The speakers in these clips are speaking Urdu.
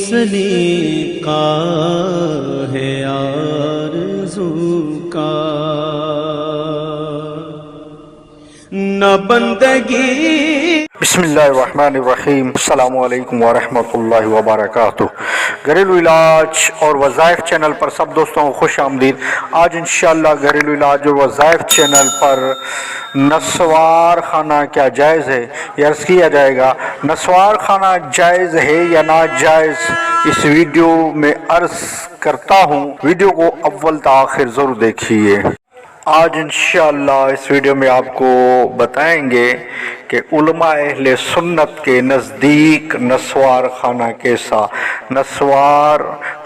سلیقہ ہے آرزو کا نہ بندگی۔ بسم اللہ الرحمن الرحیم۔ السلام علیکم ورحمۃ اللہ وبرکاتہ۔ گھریلو علاج اور وظائف چینل پر سب دوستوں کو خوش آمدید۔ آج انشاءاللہ گھریلو علاج اور وظائف چینل پر نسوار خانہ کیا جائز ہے یہ عرض کیا جائے گا۔ نسوار خانہ جائز ہے یا ناجائز اس ویڈیو میں عرض کرتا ہوں، ویڈیو کو اول تا آخر ضرور دیکھیے۔ آج انشاءاللہ اس ویڈیو میں آپ کو بتائیں گے کہ علماء اہل سنت کے نزدیک نسوار خانہ کیسا، نسوار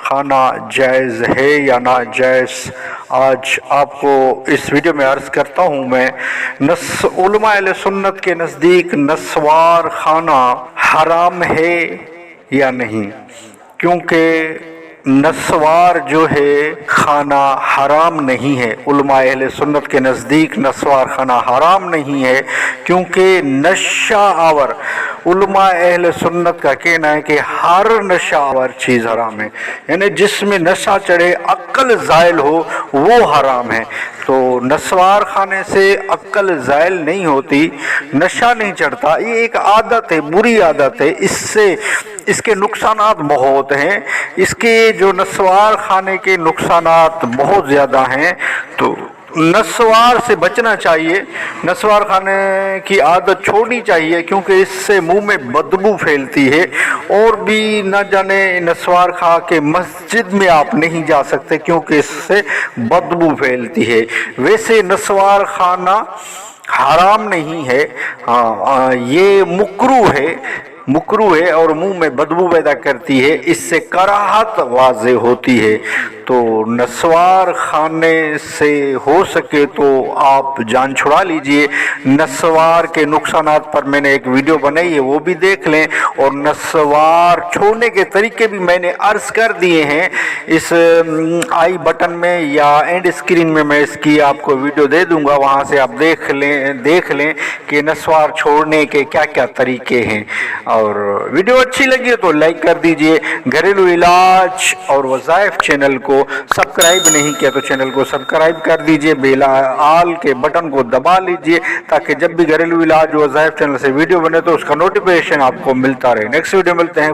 خانہ جائز ہے یا ناجائز۔ آج آپ کو اس ویڈیو میں عرض کرتا ہوں میں، علماء اہل سنت کے نزدیک نسوار خانہ حرام ہے یا نہیں، کیونکہ نسوار جو ہے خانہ حرام نہیں ہے۔ علماء اہل سنت کے نزدیک نسوار خانہ حرام نہیں ہے کیونکہ نشہ آور، علماء اہل سنت کا کہنا ہے کہ ہر نشہ آور چیز حرام ہے، یعنی جس میں نشہ چڑھے، عقل زائل ہو، وہ حرام ہے۔ تو نسوار خانے سے عقل زائل نہیں ہوتی، نشہ نہیں چڑھتا، یہ ایک عادت ہے، بری عادت ہے۔ اس کے نقصانات بہت ہیں، اس کے جو نسوار خانے کے نقصانات بہت زیادہ ہیں، تو نسوار سے بچنا چاہیے، نسوار خانے کی عادت چھوڑنی چاہیے، کیونکہ اس سے منہ میں بدبو پھیلتی ہے، اور بھی نہ جانے نسوار کھا کے مسجد میں آپ نہیں جا سکتے کیونکہ اس سے بدبو پھیلتی ہے۔ ویسے نسوار خانہ حرام نہیں ہے، یہ مکروہ ہے اور منہ میں بدبو پیدا کرتی ہے، اس سے کراہت واضح ہوتی ہے۔ تو نسوار خانے سے ہو سکے تو آپ جان چھڑا لیجئے۔ نسوار کے نقصانات پر میں نے ایک ویڈیو بنائی ہے، وہ بھی دیکھ لیں، اور نسوار چھوڑنے کے طریقے بھی میں نے عرض کر دیے ہیں۔ اس آئی بٹن میں یا اینڈ اسکرین میں اس کی آپ کو ویڈیو دے دوں گا، وہاں سے آپ دیکھ لیں کہ نسوار چھوڑنے کے کیا کیا طریقے ہیں۔ اور ویڈیو اچھی لگی تو لائک کر دیجئے۔ گھریلو علاج اور وظائف چینل کو سبسکرائب نہیں کیا تو چینل کو سبسکرائب کر دیجئے، بیل آل کے بٹن کو دبا لیجئے تاکہ جب بھی گھریلو علاج اور وظائف چینل سے ویڈیو بنے تو اس کا نوٹیفیکیشن آپ کو ملتا رہے۔ نیکسٹ ویڈیو ملتے ہیں۔